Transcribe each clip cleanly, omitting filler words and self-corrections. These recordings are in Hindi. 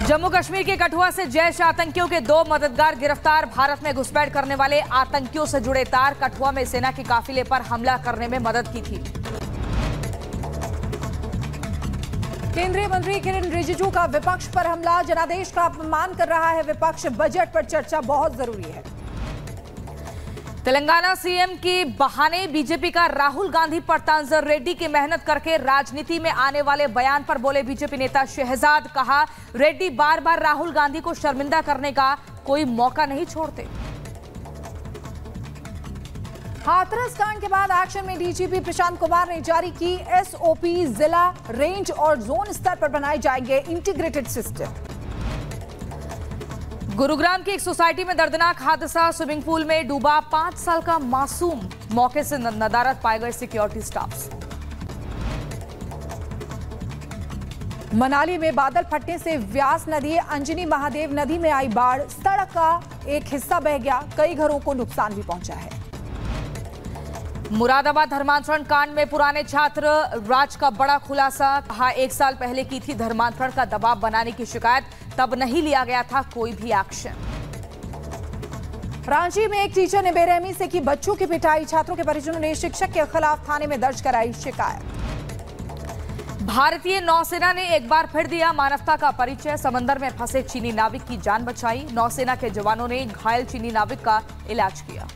जम्मू कश्मीर के कठुआ से जैश आतंकियों के 2 मददगार गिरफ्तार। भारत में घुसपैठ करने वाले आतंकियों से जुड़े तार कठुआ में सेना के काफिले पर हमला करने में मदद की थी। केंद्रीय मंत्री किरेन रिजिजू का विपक्ष पर हमला। जनादेश का अपमान कर रहा है विपक्ष। बजट पर चर्चा बहुत जरूरी है। तेलंगाना सीएम की बहाने बीजेपी का राहुल गांधी पर तंज। रेड्डी की मेहनत करके राजनीति में आने वाले बयान पर बोले बीजेपी नेता शहजाद। कहा, रेड्डी बार बार राहुल गांधी को शर्मिंदा करने का कोई मौका नहीं छोड़ते। हाथरस कांड के बाद एक्शन में डीजीपी प्रशांत कुमार ने जारी की एसओपी। जिला, रेंज और जोन स्तर पर बनाए जाएंगे इंटीग्रेटेड सिस्टम। गुरुग्राम की एक सोसाइटी में दर्दनाक हादसा। स्विमिंग पूल में डूबा 5 साल का मासूम। मौके से नदारद पाए गए सिक्योरिटी स्टाफ। मनाली में बादल फटने से व्यास नदी, अंजनी महादेव नदी में आई बाढ़। सड़क का एक हिस्सा बह गया। कई घरों को नुकसान भी पहुंचा है। मुरादाबाद धर्मांतरण कांड में पुराने छात्र राज का बड़ा खुलासा। कहा, 1 साल पहले की थी धर्मांतरण का दबाव बनाने की शिकायत, तब नहीं लिया गया था कोई भी एक्शन। रांची में एक टीचर ने बेरहमी से की बच्चों की पिटाई। छात्रों के परिजनों ने शिक्षक के खिलाफ थाने में दर्ज कराई शिकायत। भारतीय नौसेना ने एक बार फिर दिया मानवता का परिचय। समंदर में फंसे चीनी नाविक की जान बचाई। नौसेना के जवानों ने घायल चीनी नाविक का इलाज किया।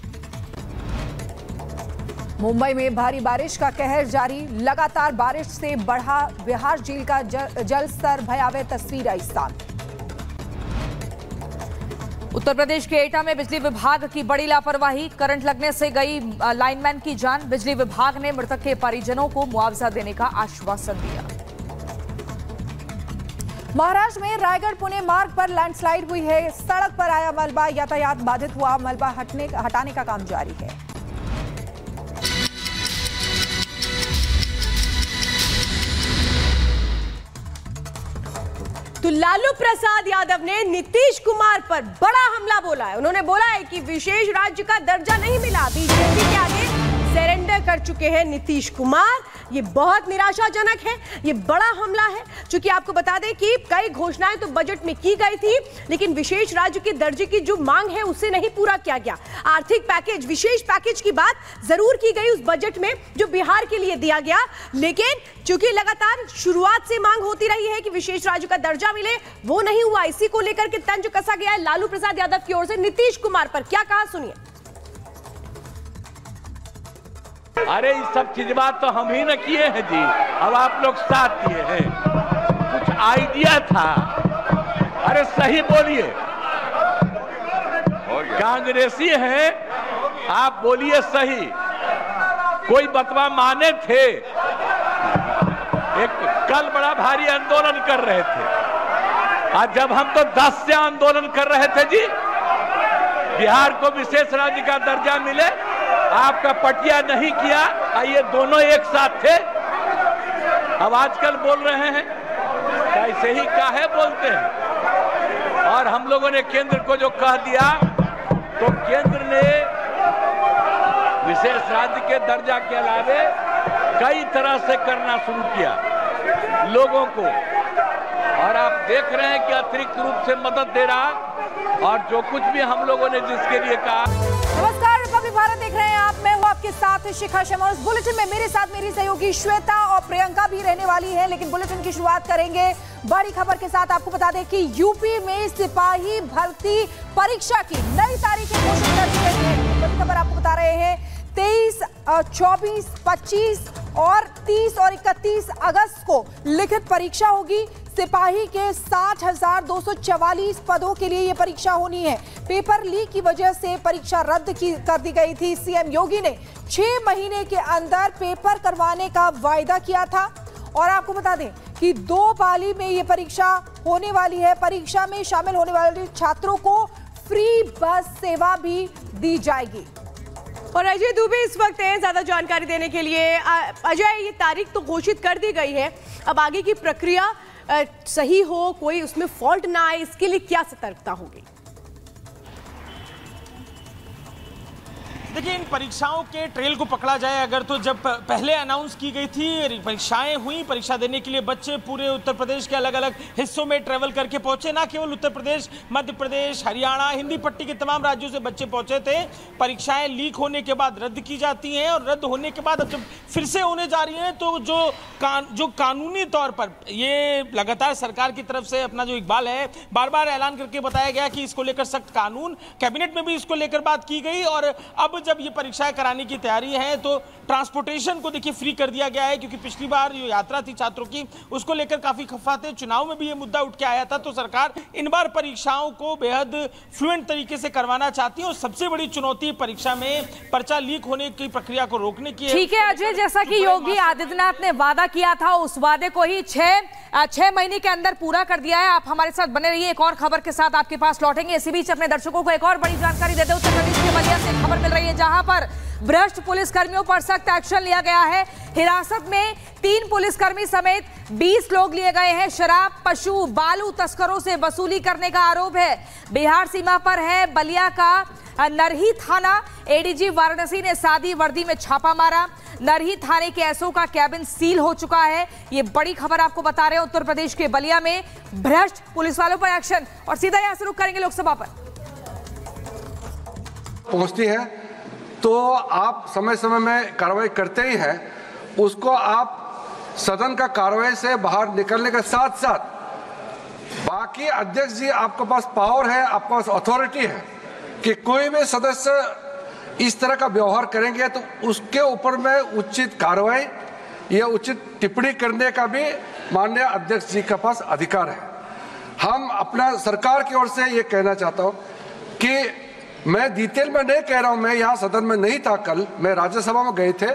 मुंबई में भारी बारिश का कहर जारी। लगातार बारिश से बढ़ा बिहार झील का जल स्तर। भयावह तस्वीर आई सामने। उत्तर प्रदेश के एटा में बिजली विभाग की बड़ी लापरवाही। करंट लगने से गई लाइनमैन की जान। बिजली विभाग ने मृतक के परिजनों को मुआवजा देने का आश्वासन दिया। महाराष्ट्र में रायगढ़ पुणे मार्ग पर लैंडस्लाइड हुई है। सड़क पर आया मलबा। यातायात बाधित हुआ। मलबा हटाने का काम जारी है। तो लालू प्रसाद यादव ने नीतीश कुमार पर बड़ा हमला बोला है। उन्होंने बोला है कि विशेष राज्य का दर्जा नहीं मिला। बीजेपी के आगे सरेंडर कर चुके हैं नीतीश कुमार। ये बहुत निराशाजनक है। ये बड़ा हमला है। क्योंकि आपको बता दें कि कई घोषणाएं तो बजट में की गई थी, लेकिन विशेष राज्य के दर्जे की जो मांग है उसे नहीं पूरा किया गया। आर्थिक पैकेज, विशेष पैकेज की बात जरूर की गई उस बजट में जो बिहार के लिए दिया गया, लेकिन चूंकि लगातार शुरुआत से मांग होती रही है कि विशेष राज्य का दर्जा मिले, वो नहीं हुआ। इसी को लेकर के तंज कसा गया है लालू प्रसाद यादव की ओर से नीतीश कुमार पर। क्या कहा सुनिए। अरे ये सब चीज बात तो हम ही न किए हैं जी, अब आप लोग साथ दिए हैं। कुछ आइडिया था। अरे सही बोलिए, कांग्रेसी हैं आप, बोलिए सही। कोई बतवा माने थे। एक कल बड़ा भारी आंदोलन कर रहे थे। आज जब हम तो 10 से आंदोलन कर रहे थे जी, बिहार को विशेष राज्य का दर्जा मिले। आपका पटिया नहीं किया। ये दोनों एक साथ थे। अब आजकल बोल रहे हैं कैसे ही काहे बोलते हैं। और हम लोगों ने केंद्र को जो कह दिया, तो केंद्र ने विशेष राज्य के दर्जा के अलावे कई तरह से करना शुरू किया लोगों को। और आप देख रहे हैं कि अतिरिक्त रूप से मदद दे रहा, और जो कुछ भी हम लोगों ने जिसके लिए कहा। नमस्कार, रिपब्लिक भारत देख रहे हैं आप। मैं हूं आपके साथ शिखा शर्मा। इस बुलेटिन में मेरे साथ मेरी सहयोगी श्वेता और प्रियंका भी रहने वाली है, लेकिन बुलेटिन की शुरुआत करेंगे बड़ी खबर के साथ। आपको बता दें कि यूपी में सिपाही भर्ती परीक्षा की नई तारीखें घोषित कर दी गई है। बड़ी खबर आपको बता रहे हैं 23, 24, 25 और 30 और 31 अगस्त को लिखित परीक्षा होगी। सिपाही के 60,244 पदों के लिए यह परीक्षा होनी है। पेपर लीक की वजह से परीक्षा रद्द कर दी गई थी। सीएम योगी ने 6 महीने के अंदर पेपर करवाने का वायदा किया था। और आपको बता दें कि 2 पाली में यह परीक्षा होने वाली है। परीक्षा में शामिल होने वाले छात्रों को फ्री बस सेवा भी दी जाएगी। और अजय दुबे इस वक्त हैं ज्यादा जानकारी देने के लिए। अजय, ये तारीख तो घोषित कर दी गई है, अब आगे की प्रक्रिया सही हो, कोई उसमें फॉल्ट ना आए, इसके लिए क्या सतर्कता होगी? देखिए, इन परीक्षाओं के ट्रेल को पकड़ा जाए अगर, तो जब पहले अनाउंस की गई थी परीक्षाएं हुई, परीक्षा देने के लिए बच्चे पूरे उत्तर प्रदेश के अलग अलग हिस्सों में ट्रेवल करके पहुंचे। ना केवल उत्तर प्रदेश, मध्य प्रदेश, हरियाणा, हिंदी पट्टी के तमाम राज्यों से बच्चे पहुंचे थे। परीक्षाएं लीक होने के बाद रद्द की जाती हैं और रद्द होने के बाद अब जब फिर से होने जा रही हैं तो जो कानूनी तौर पर ये लगातार सरकार की तरफ से अपना जो इकबाल है बार बार ऐलान करके बताया गया कि इसको लेकर सख्त कानून, कैबिनेट में भी इसको लेकर बात की गई और अब जब ये परीक्षाएं कराने की तैयारी है तो ट्रांसपोर्टेशन को देखिए फ्री कर दिया गया है, क्योंकि पिछली बार जो यात्रा थी छात्रों की उसको लेकर काफी खफा थे। चुनाव में भी ये मुद्दा उठ के आया था, तो सरकार इन बार परीक्षाओं को बेहद फ्लुएंट तरीके से करवाना चाहती है और सबसे बड़ी चुनौती परीक्षा में पर्चा लीक होने की प्रक्रिया को रोकने की है। ठीक है अजय, जैसा कि योगी आदित्यनाथ ने वादा किया था उस वादे को ही 6 महीने के अंदर पूरा कर दिया है। आप हमारे साथ बने रहिए, एक और खबर के साथ आपके पास लौटेंगे। इसी बीच अपने दर्शकों को एक और बड़ी जानकारी देते हैं। उत्तर प्रदेश के बलिया से खबर मिल रही है जहां पर भ्रष्ट पुलिसकर्मियों पर सख्त एक्शन लिया गया है। हिरासत में 3 पुलिसकर्मी समेत 20 लोग लिए गए हैं। शराब, पशु, बालू तस्करों से वसूली करने का आरोप है। बिहार सीमा पर है बलिया का नरही थाना। एडीजी वाराणसी ने सादी वर्दी में छापा मारा। नरही थाने के एसओ का कैबिन सील हो चुका है। ये बड़ी खबर आपको बता रहे हैं। उत्तर प्रदेश के बलिया में भ्रष्ट पुलिस वालों पर एक्शन। और सीधा यहां से रुख करेंगे लोकसभा पर। पहुंचती है तो आप समय समय में कार्रवाई करते ही हैं, उसको आप सदन का कार्रवाई से बाहर निकलने के साथ साथ बाकी अध्यक्ष जी आपके पास पावर है, आपके पास अथॉरिटी है कि कोई भी सदस्य इस तरह का व्यवहार करेंगे तो उसके ऊपर में उचित कार्रवाई या उचित टिप्पणी करने का भी माननीय अध्यक्ष जी के पास अधिकार है। हम अपना सरकार की ओर से ये कहना चाहता हूँ कि मैं डिटेल में नहीं कह रहा हूं, मैं यहाँ सदन में नहीं था कल, मैं राज्यसभा में गए थे,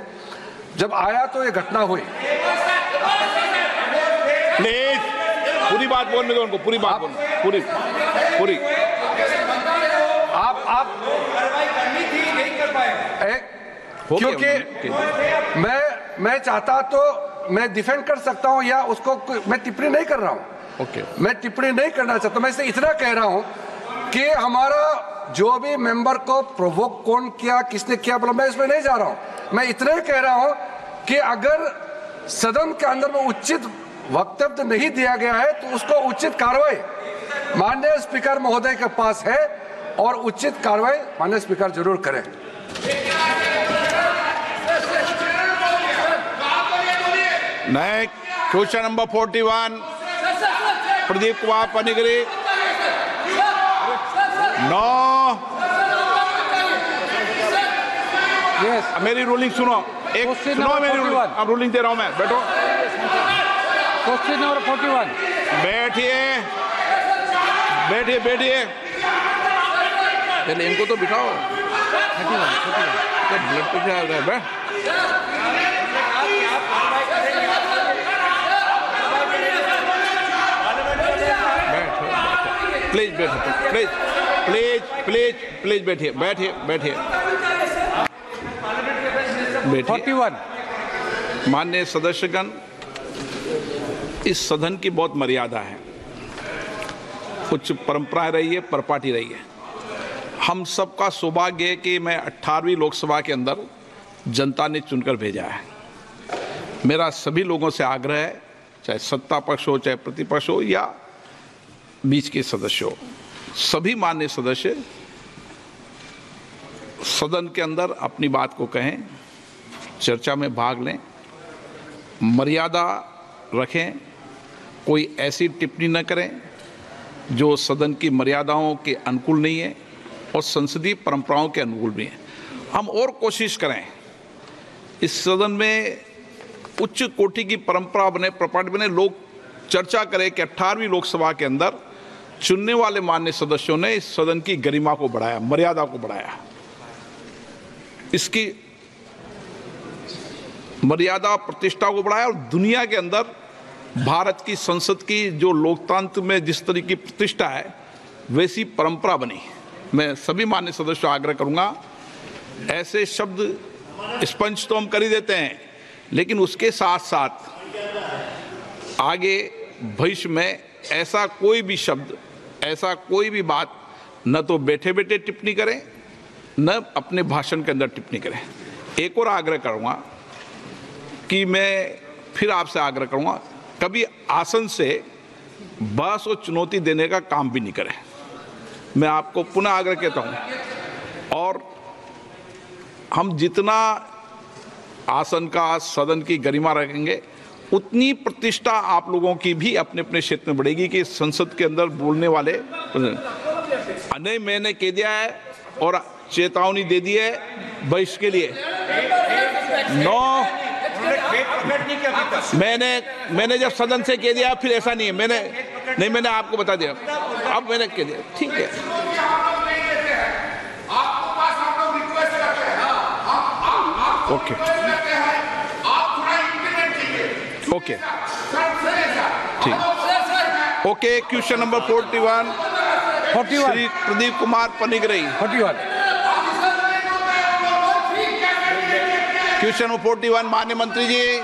जब आया तो ये घटना हुई। प्लीज पूरी बात बोलने दो उनको, पूरी बात बोलने, पूरी आप करनी थी, नहीं कर पाए, क्योंकि मैं चाहता तो मैं डिफेंड कर सकता हूं या उसको मैं टिप्पणी नहीं कर रहा हूं। मैं टिप्पणी नहीं करना चाहता, मैं इसे इतना कह रहा हूं कि हमारा जो भी मेंबर को प्रोवोक कौन किया, किसने किया, बोला, मैं इसमें नहीं जा रहा हूं। मैं इतना ही कह रहा हूं कि अगर सदन के अंदर में उचित वक्तव्य नहीं दिया गया है तो उसको उचित कार्रवाई माननीय स्पीकर महोदय के पास है और उचित कार्रवाई माननीय स्पीकर जरूर करें। Next question number 41 Pradeep Kumar Panigrahi. No yes, मेरी रूलिंग सुनो, एक सुनो मेरी रूलिंग, अब रूलिंग दे रहा हूं मैं, बैठो। क्वेश्चन नंबर 41, बैठिए बैठिए बैठिए, पहले इनको तो बिठाओ। ब्लड प्रेशर आ रहा है, बैठ। प्लीज बैठो, प्लीज प्लीज प्लीज प्लीज बैठिए बैठिए बैठिए बैठिए। 41 माननीय सदस्यगण, इस सदन की बहुत मर्यादा है, कुछ परंपराएं रही है, परपाटी रही है। हम सबका सौभाग्य है कि मैं 18वीं लोकसभा के अंदर जनता ने चुनकर भेजा है। मेरा सभी लोगों से आग्रह है, चाहे सत्ता पक्ष हो, चाहे प्रतिपक्ष हो या बीच के सदस्य हो, सभी माननीय सदस्य सदन के अंदर अपनी बात को कहें, चर्चा में भाग लें, मर्यादा रखें, कोई ऐसी टिप्पणी न करें जो सदन की मर्यादाओं के अनुकूल नहीं है और संसदीय परंपराओं के अनुकूल भी है। हम और कोशिश करें इस सदन में उच्च कोटि की परंपरा बने, प्रपाटी बने, लोग चर्चा करें कि 18वीं लोकसभा के अंदर चुनने वाले माननीय सदस्यों ने इस सदन की गरिमा को बढ़ाया, मर्यादा को बढ़ाया, इसकी मर्यादा प्रतिष्ठा को बढ़ाया और दुनिया के अंदर भारत की संसद की जो लोकतंत्र में जिस तरह की प्रतिष्ठा है वैसी परंपरा बनी। मैं सभी माननीय सदस्यों से आग्रह करूंगा, ऐसे शब्द स्पंज तो हम कर ही देते हैं, लेकिन उसके साथ साथ आगे भविष्य में ऐसा कोई भी शब्द, ऐसा कोई भी बात न तो बैठे बैठे टिप्पणी करें, न अपने भाषण के अंदर टिप्पणी करें। एक और आग्रह करूँगा कि मैं फिर आपसे आग्रह करूँगा, कभी आसन से बहस और चुनौती देने का काम भी नहीं करें। मैं आपको पुनः आग्रह कहता हूँ, और हम जितना आसन का, सदन की गरिमा रखेंगे, उतनी प्रतिष्ठा आप लोगों की भी अपने अपने क्षेत्र में बढ़ेगी कि संसद के अंदर बोलने वाले नहीं, मैंने कह दिया है और चेतावनी दे दी है बहिष्कार के लिए। मैंने जब सदन से कह दिया, फिर ऐसा नहीं है, मैंने आपको बता दिया, अब मैंने कह दिया, ठीक है। ओके ओके ठीक। Okay, question number 41 Shri Pradeep Kumar Panigrahi. 41 question number 41, माननीय मंत्री जी।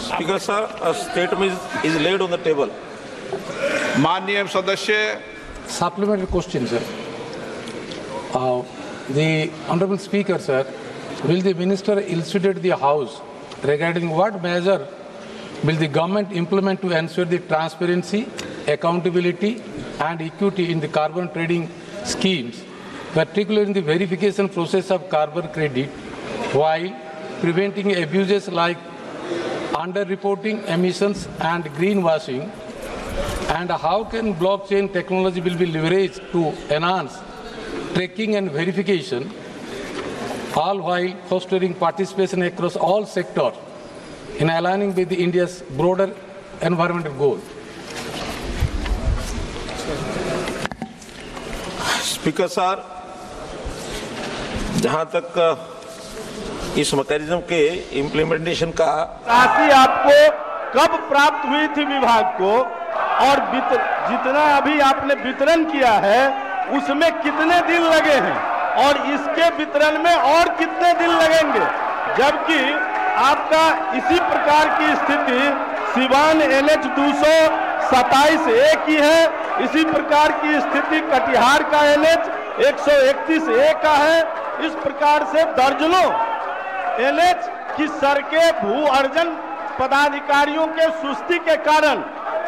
Speaker sir, a statement is laid on the table. माननीय सदस्य। Supplementary question, sir. The Honorable Speaker, sir, will the Minister elucidate the House regarding what measure will the government implement to ensure the transparency, accountability and equity in the carbon trading schemes, particularly in the verification process of carbon credit, while preventing abuses like under-reporting emissions and greenwashing, and how can blockchain technology will be leveraged to enhance tracking and verification, all while fostering participation across all sectors in aligning with India's broader environmental goals. Speaker sir, जहां तक इस मैकेनिज्म के इम्प्लीमेंटेशन का राशि आपको कब प्राप्त हुई थी विभाग को, और जितना अभी आपने वितरण किया है उसमें कितने दिन लगे हैं, और इसके वितरण में और कितने दिन लगेंगे, जबकि आपका इसी प्रकार की स्थिति सिवान NH 227A की है, इसी प्रकार की स्थिति कटिहार का NH 131A का है। इस प्रकार से दर्जनों NH की सड़कें भू अर्जन पदाधिकारियों के सुस्ती के कारण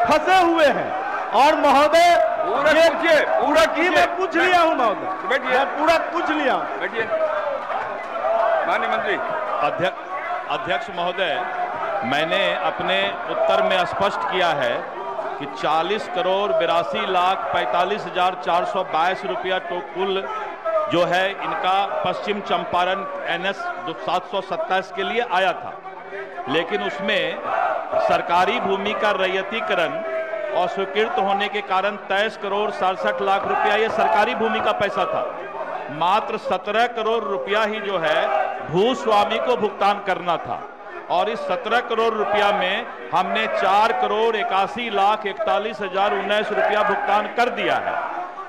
फंसे हुए हैं। और महोदय, पूरा की मैं पूछ लिया हूं महोदय, मैं पूरा पूछ लिया हूं। बैठिए माननीय मंत्री। अध्यक्ष महोदय, मैंने अपने उत्तर में स्पष्ट किया है कि 40 करोड़ 82,45,422 रुपया तो कुल जो है इनका पश्चिम चंपारण NS 727 के लिए आया था, लेकिन उसमें सरकारी भूमि का रैयतीकरण अस्वीकृत होने के कारण 23 करोड़ 67 लाख रुपया ये सरकारी भूमि का पैसा था। मात्र 17 करोड़ रुपया ही जो है भूस्वामी को भुगतान करना था, और इस 17 करोड़ रुपया में हमने 4 करोड़ 81,41,019 रुपया भुगतान कर दिया है।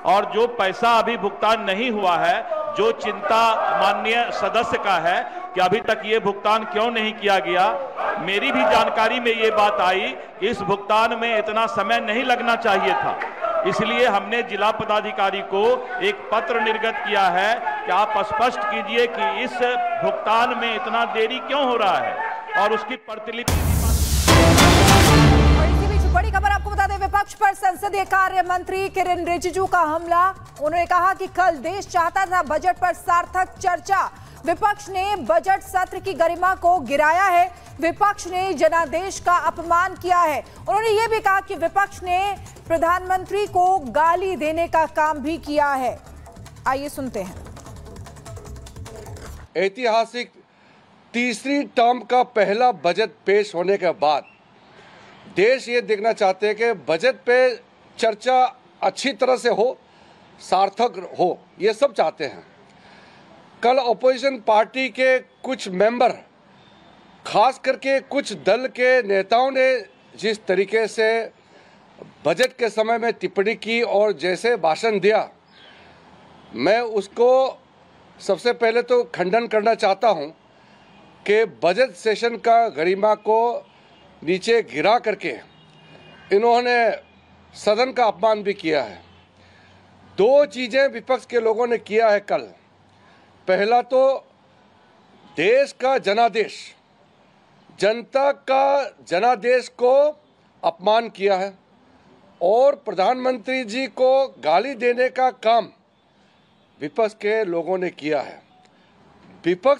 और जो पैसा अभी भुगतान नहीं हुआ है, जो चिंता माननीय सदस्य का है कि अभी तक ये भुगतान क्यों नहीं किया गया, मेरी भी जानकारी में ये बात आई कि इस भुगतान में इतना समय नहीं लगना चाहिए था। इसलिए हमने जिला पदाधिकारी को एक पत्र निर्गत किया है कि आप स्पष्ट कीजिए कि इस भुगतान में इतना देरी क्यों हो रहा है, और उसकी प्रतिलिपि। बड़ी खबर आपको बता दें, विपक्ष पर संसदीय कार्य मंत्री किरेन रिजिजू का हमला। उन्होंने कहा कि कल देश चाहता था बजट पर सार्थक चर्चा, विपक्ष ने बजट सत्र की गरिमा को गिराया है, विपक्ष ने जनादेश का अपमान किया है। उन्होंने ये भी कहा कि विपक्ष ने प्रधानमंत्री को गाली देने का काम भी किया है। आइए सुनते हैं। ऐतिहासिक तीसरी टर्म का पहला बजट पेश होने के बाद देश ये देखना चाहते हैं कि बजट पे चर्चा अच्छी तरह से हो, सार्थक हो, ये सब चाहते हैं। कल अपोजिशन पार्टी के कुछ मेंबर, खास करके कुछ दल के नेताओं ने जिस तरीके से बजट के समय में टिप्पणी की और जैसे भाषण दिया, मैं उसको सबसे पहले तो खंडन करना चाहता हूं कि बजट सेशन का गरिमा को नीचे गिरा करके इन्होंने सदन का अपमान भी किया है। दो चीजें विपक्ष के लोगों ने किया है कल। पहला तो देश का जनादेश, जनता का जनादेश को अपमान किया है और प्रधानमंत्री जी को गाली देने का काम विपक्ष के लोगों ने किया है। विपक्ष